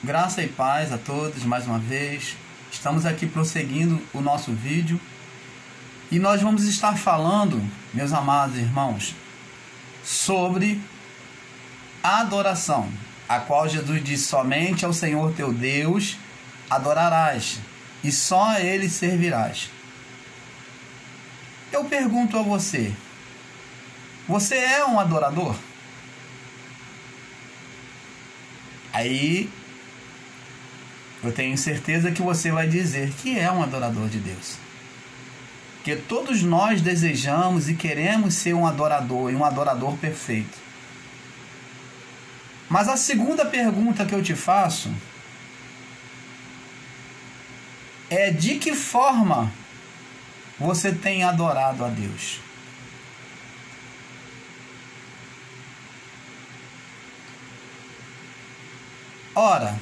Graça e paz a todos mais uma vez. Estamos aqui prosseguindo o nosso vídeo e nós vamos estar falando, meus amados irmãos, sobre a adoração, a qual Jesus disse: somente ao Senhor teu Deus adorarás e só a Ele servirás. Eu pergunto a você: você é um adorador? Aí eu tenho certeza que você vai dizer que é um adorador de Deus. Porque todos nós desejamos e queremos ser um adorador, e um adorador perfeito. Mas a segunda pergunta que eu te faço é: de que forma você tem adorado a Deus? Ora,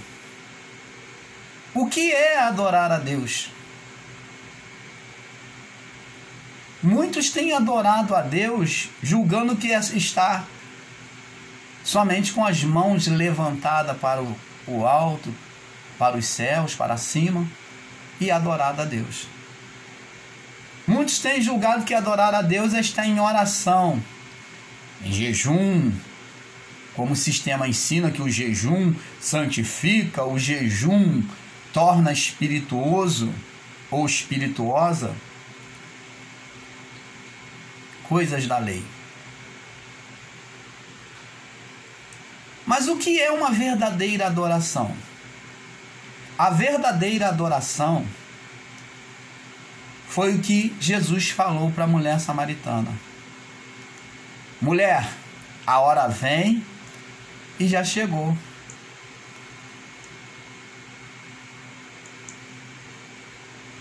o que é adorar a Deus? Muitos têm adorado a Deus julgando que está somente com as mãos levantadas para o alto, para os céus, para cima, e adorado a Deus. Muitos têm julgado que adorar a Deus é estar em oração, em jejum, como o sistema ensina que o jejum santifica, o jejum torna espirituoso ou espirituosa. Coisas da lei. Mas o que é uma verdadeira adoração? A verdadeira adoração foi o que Jesus falou para a mulher samaritana: mulher, a hora vem e já chegou.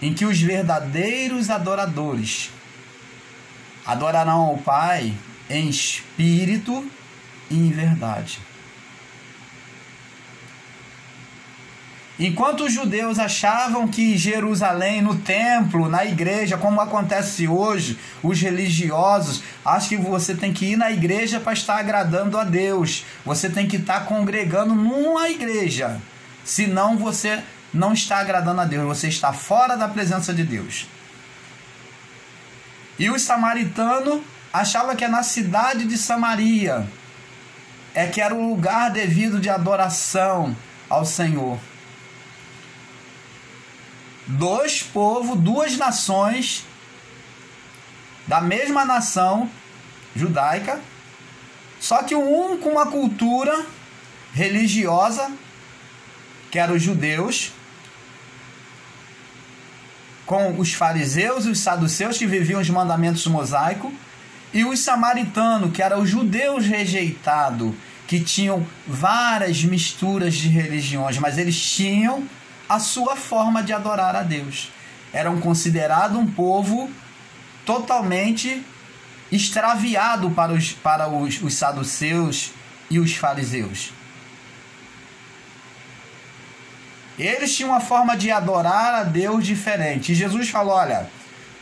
Em que os verdadeiros adoradores adorarão ao Pai em espírito e em verdade. Enquanto os judeus achavam que Jerusalém, no templo, na igreja, como acontece hoje, os religiosos acham que você tem que ir na igreja para estar agradando a Deus. Você tem que estar congregando numa igreja. Senão você não está agradando a Deus, você está fora da presença de Deus. E os samaritanos achavam que na cidade de Samaria que era o lugar devido de adoração ao Senhor. Dois povos, duas nações da mesma nação judaica, só que um com uma cultura religiosa, que eram os judeus, com os fariseus e os saduceus, que viviam os mandamentos mosaicos, e os samaritanos, que eram os judeus rejeitados, que tinham várias misturas de religiões, mas eles tinham a sua forma de adorar a Deus. Eram considerados um povo totalmente extraviado para os saduceus e os fariseus. Eles tinham uma forma de adorar a Deus diferente. E Jesus falou: olha,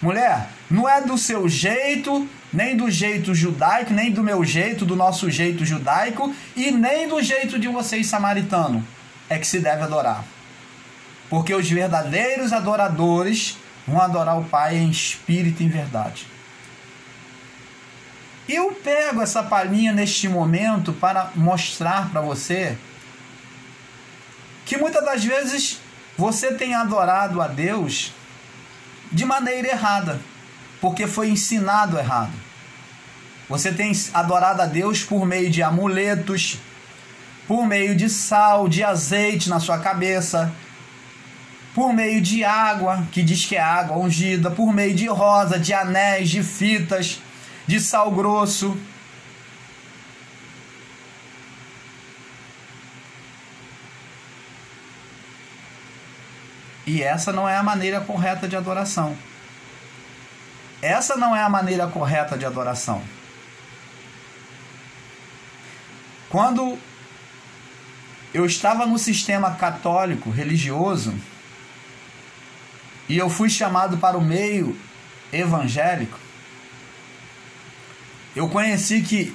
mulher, não é do seu jeito, nem do jeito judaico, nem do meu jeito, do nosso jeito judaico, e nem do jeito de vocês samaritanos, é que se deve adorar. Porque os verdadeiros adoradores vão adorar o Pai em espírito e em verdade. Eu pego essa palhinha neste momento para mostrar para você que muitas das vezes você tem adorado a Deus de maneira errada, porque foi ensinado errado. Você tem adorado a Deus por meio de amuletos, por meio de sal, de azeite na sua cabeça, por meio de água, que diz que é água ungida, por meio de rosa, de anéis, de fitas, de sal grosso. E essa não é a maneira correta de adoração. Essa não é a maneira correta de adoração. Quando eu estava no sistema católico religioso e eu fui chamado para o meio evangélico, eu conheci que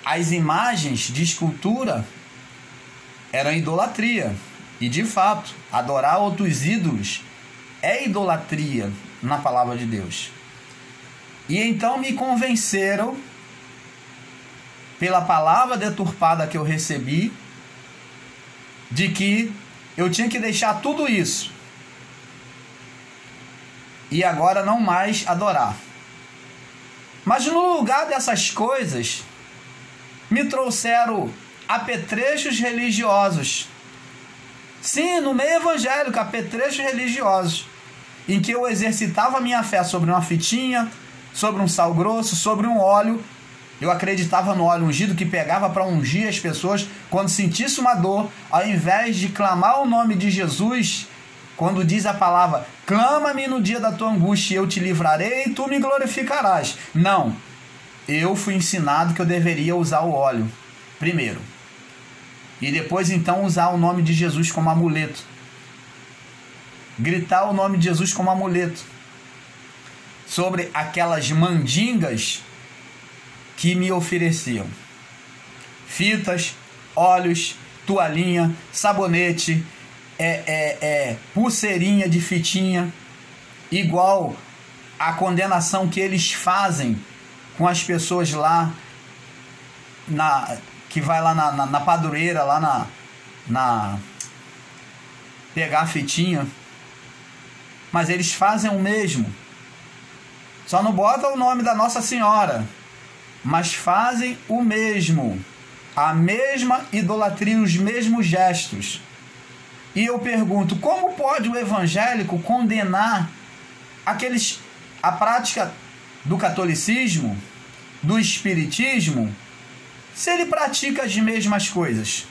as imagens de escultura eram idolatria. E de fato, adorar outros ídolos é idolatria na palavra de Deus. E então me convenceram, pela palavra deturpada que eu recebi, de que eu tinha que deixar tudo isso e agora não mais adorar. Mas no lugar dessas coisas, me trouxeram apetrechos religiosos. Sim, no meio evangélico, apetrechos religiosos, em que eu exercitava a minha fé sobre uma fitinha, sobre um sal grosso, sobre um óleo. Eu acreditava no óleo ungido que pegava para ungir as pessoas quando sentisse uma dor, ao invés de clamar o nome de Jesus, quando diz a palavra, clama-me no dia da tua angústia, eu te livrarei e tu me glorificarás. Não, eu fui ensinado que eu deveria usar o óleo primeiro. E depois então usar o nome de Jesus como amuleto. Gritar o nome de Jesus como amuleto. Sobre aquelas mandingas que me ofereciam. Fitas, óleos, toalhinha, sabonete, pulseirinha de fitinha, igual a condenação que eles fazem com as pessoas lá, que vai lá na padureira, lá pegar a fitinha. Mas eles fazem o mesmo. Só não botam o nome da Nossa Senhora, mas fazem o mesmo. A mesma idolatria, os mesmos gestos. E eu pergunto, como pode o evangélico condenar a prática do catolicismo, do espiritismo, se ele pratica as mesmas coisas?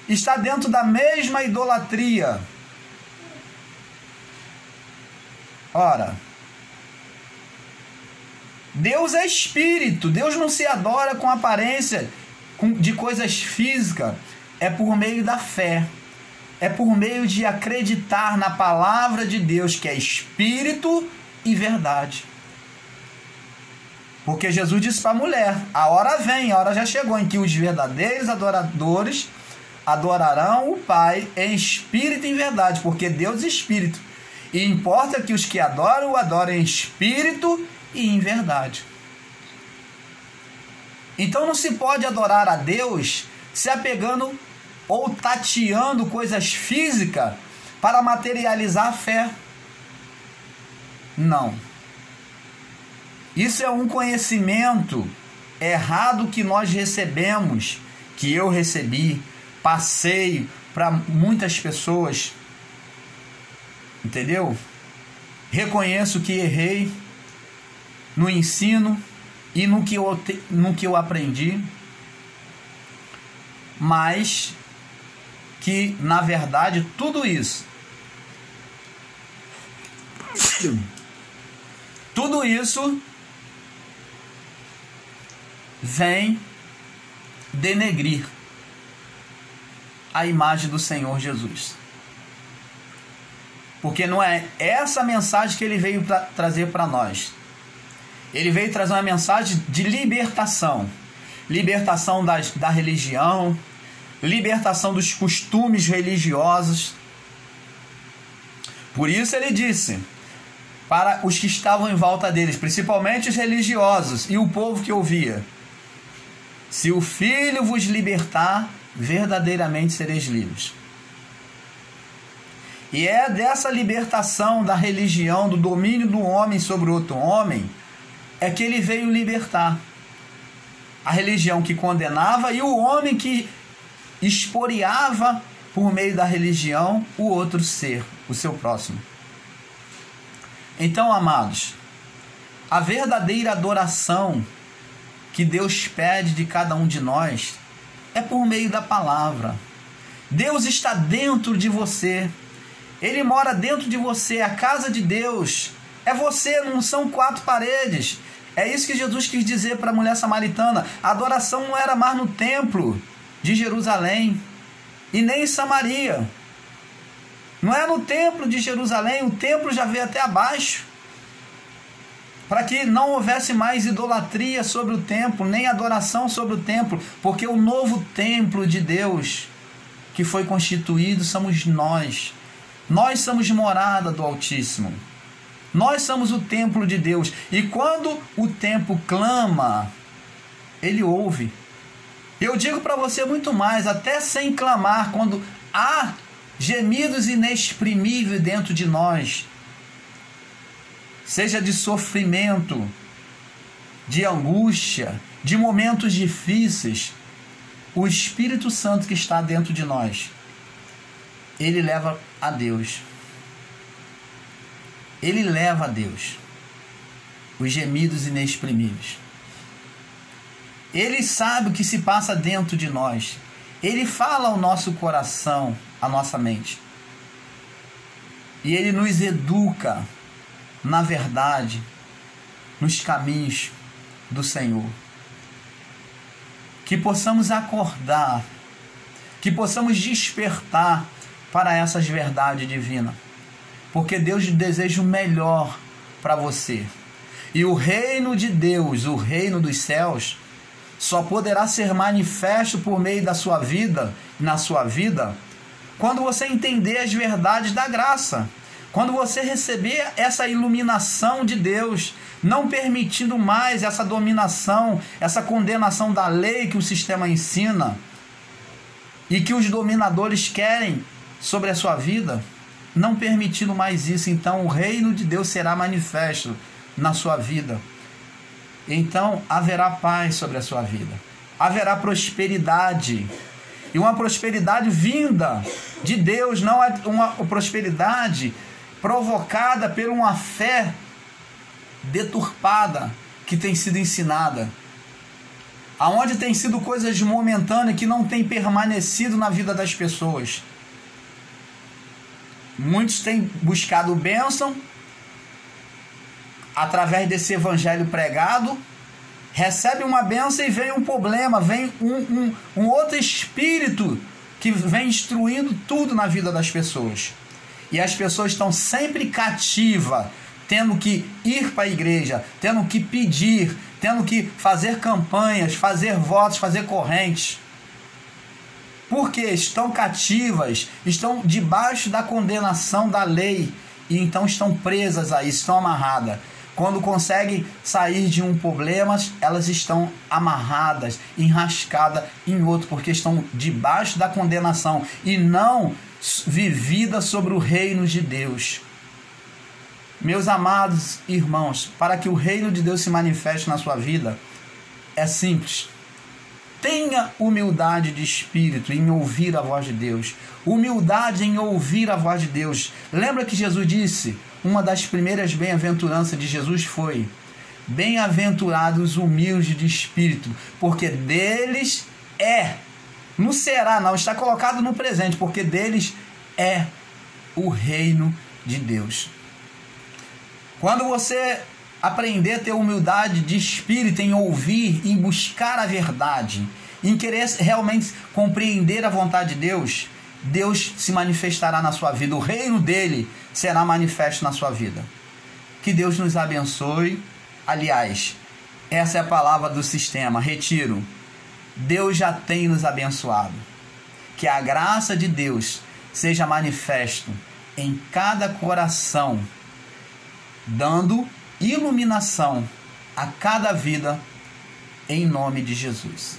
Está dentro da mesma idolatria. Ora, Deus é espírito, Deus não se adora com aparência de coisas físicas, é por meio da fé. É por meio de acreditar na palavra de Deus, que é espírito e verdade. Porque Jesus disse para a mulher, a hora vem, a hora já chegou, em que os verdadeiros adoradores adorarão o Pai em espírito e em verdade, porque Deus é espírito. E importa que os que adoram, o adorem em espírito e em verdade. Então não se pode adorar a Deus se apegando ou tateando coisas físicas para materializar a fé. Não. Isso é um conhecimento errado que nós recebemos, que eu recebi, passei para muitas pessoas. Entendeu? Reconheço que errei no ensino e no que eu aprendi, mas que, na verdade, tudo isso vem denegrir a imagem do Senhor Jesus. Porque não é essa mensagem que ele veio trazer para nós. Ele veio trazer uma mensagem de libertação. Libertação da religião, libertação dos costumes religiosos. Por isso ele disse, para os que estavam em volta deles, principalmente os religiosos e o povo que ouvia, se o Filho vos libertar, verdadeiramente sereis livres. E é dessa libertação da religião, do domínio do homem sobre outro homem, é que ele veio libertar. A religião que condenava e o homem que expoliava por meio da religião o outro ser, o seu próximo. Então, amados, a verdadeira adoração que Deus pede de cada um de nós é por meio da palavra. Deus está dentro de você. Ele mora dentro de você. A casa de Deus é você, não são quatro paredes. É isso que Jesus quis dizer para a mulher samaritana. A adoração não era mais no templo de Jerusalém e nem em Samaria. Não é no templo de Jerusalém, o templo já veio até abaixo, para que não houvesse mais idolatria sobre o templo, nem adoração sobre o templo, porque o novo templo de Deus, que foi constituído somos nós. Nós somos morada do Altíssimo. Nós somos o templo de Deus. E quando o templo clama, ele ouve. Eu digo para você muito mais, até sem clamar, quando há gemidos inexprimíveis dentro de nós, seja de sofrimento, de angústia, de momentos difíceis, o Espírito Santo que está dentro de nós, ele leva a Deus. Ele leva a Deus os gemidos inexprimíveis. Ele sabe o que se passa dentro de nós. Ele fala ao nosso coração, à nossa mente. E ele nos educa na verdade, nos caminhos do Senhor. Que possamos acordar, que possamos despertar para essas verdades divinas. Porque Deus deseja o melhor para você. E o reino de Deus, o reino dos céus, só poderá ser manifesto por meio da sua vida, na sua vida, quando você entender as verdades da graça. Quando você receber essa iluminação de Deus, não permitindo mais essa dominação, essa condenação da lei que o sistema ensina e que os dominadores querem sobre a sua vida, não permitindo mais isso, então o reino de Deus será manifesto na sua vida. Então haverá paz sobre a sua vida, haverá prosperidade, e uma prosperidade vinda de Deus, não é uma prosperidade provocada por uma fé deturpada que tem sido ensinada, aonde tem sido coisas momentâneas que não tem permanecido na vida das pessoas. Muitos têm buscado bênção através desse evangelho pregado, recebe uma bênção e vem um problema, vem um outro espírito que vem destruindo tudo na vida das pessoas. E as pessoas estão sempre cativas, tendo que ir para a igreja, tendo que pedir, tendo que fazer campanhas, fazer votos, fazer correntes. Porque estão cativas, estão debaixo da condenação da lei e então estão presas a isso, estão amarradas. Quando conseguem sair de um problema, elas estão amarradas, enrascadas em outro, porque estão debaixo da condenação e não vividas sobre o reino de Deus. Meus amados irmãos, para que o reino de Deus se manifeste na sua vida, é simples. Tenha humildade de espírito em ouvir a voz de Deus. Humildade em ouvir a voz de Deus. Lembra que Jesus disse, uma das primeiras bem-aventuranças de Jesus foi: bem-aventurados os humildes de espírito, porque deles é, não será não, está colocado no presente, porque deles é o reino de Deus. Quando você aprender a ter humildade de espírito em ouvir, em buscar a verdade, em querer realmente compreender a vontade de Deus, Deus se manifestará na sua vida, o reino dele será manifesto na sua vida. Que Deus nos abençoe. Aliás, essa é a palavra do sistema, retiro. Deus já tem nos abençoado. Que a graça de Deus seja manifesto em cada coração, dando iluminação a cada vida, em nome de Jesus.